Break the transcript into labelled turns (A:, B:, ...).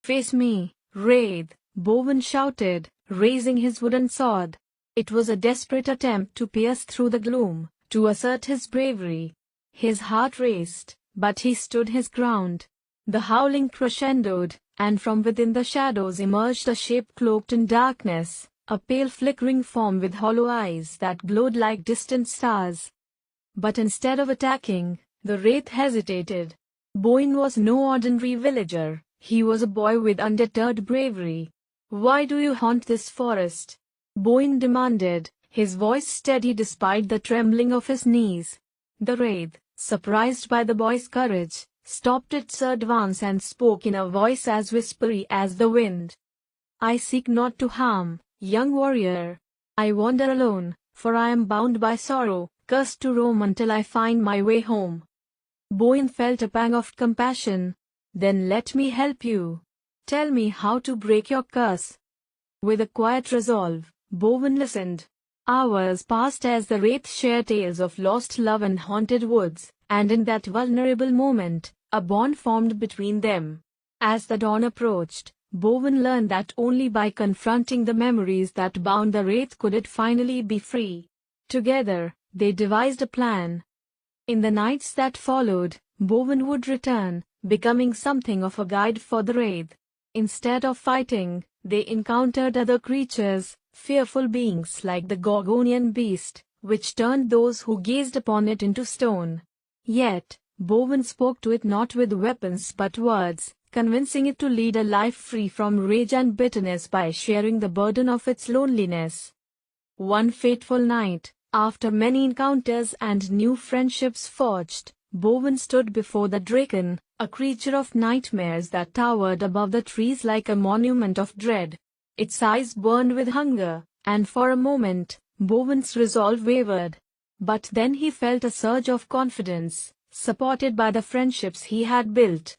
A: Face me, Wraith, Bowen shouted, raising his wooden sword. It was a desperate attempt to pierce through the gloom, to assert his bravery. His heart raced, but he stood his ground. The howling crescendoed, and from within the shadows emerged a shape cloaked in darkness, a pale flickering form with hollow eyes that glowed like distant stars. But instead of attacking, the Wraith hesitated. Bowen was no ordinary villager, he was a boy with undeterred bravery. "Why do you haunt this forest?" Bowen demanded, his voice steady despite the trembling of his knees. The Wraith, surprised by the boy's courage, stopped its advance and spoke in a voice as whispery as the wind. "I seek not to harm, young warrior. I wander alone, for I am bound by sorrow, cursed to roam until I find my way home." Bowen felt a pang of compassion. "Then let me help you. Tell me how to break your curse." With a quiet resolve, Bowen listened. Hours passed as the Wraith shared tales of lost love and haunted woods, and in that vulnerable moment, a bond formed between them. As the dawn approached, Bowen learned that only by confronting the memories that bound the Wraith could it finally be free. Together, they devised a plan. In the nights that followed, Bowen would return, becoming something of a guide for the Wraith. Instead of fighting, they encountered other creatures, fearful beings like the Gorgonian beast, which turned those who gazed upon it into stone. Yet, Bowen spoke to it not with weapons but words, convincing it to lead a life free from rage and bitterness by sharing the burden of its loneliness. One fateful night, after many encounters and new friendships forged, Bowen stood before the Draken, a creature of nightmares that towered above the trees like a monument of dread. Its eyes burned with hunger, and for a moment, Bowen's resolve wavered. But then he felt a surge of confidence, supported by the friendships he had built.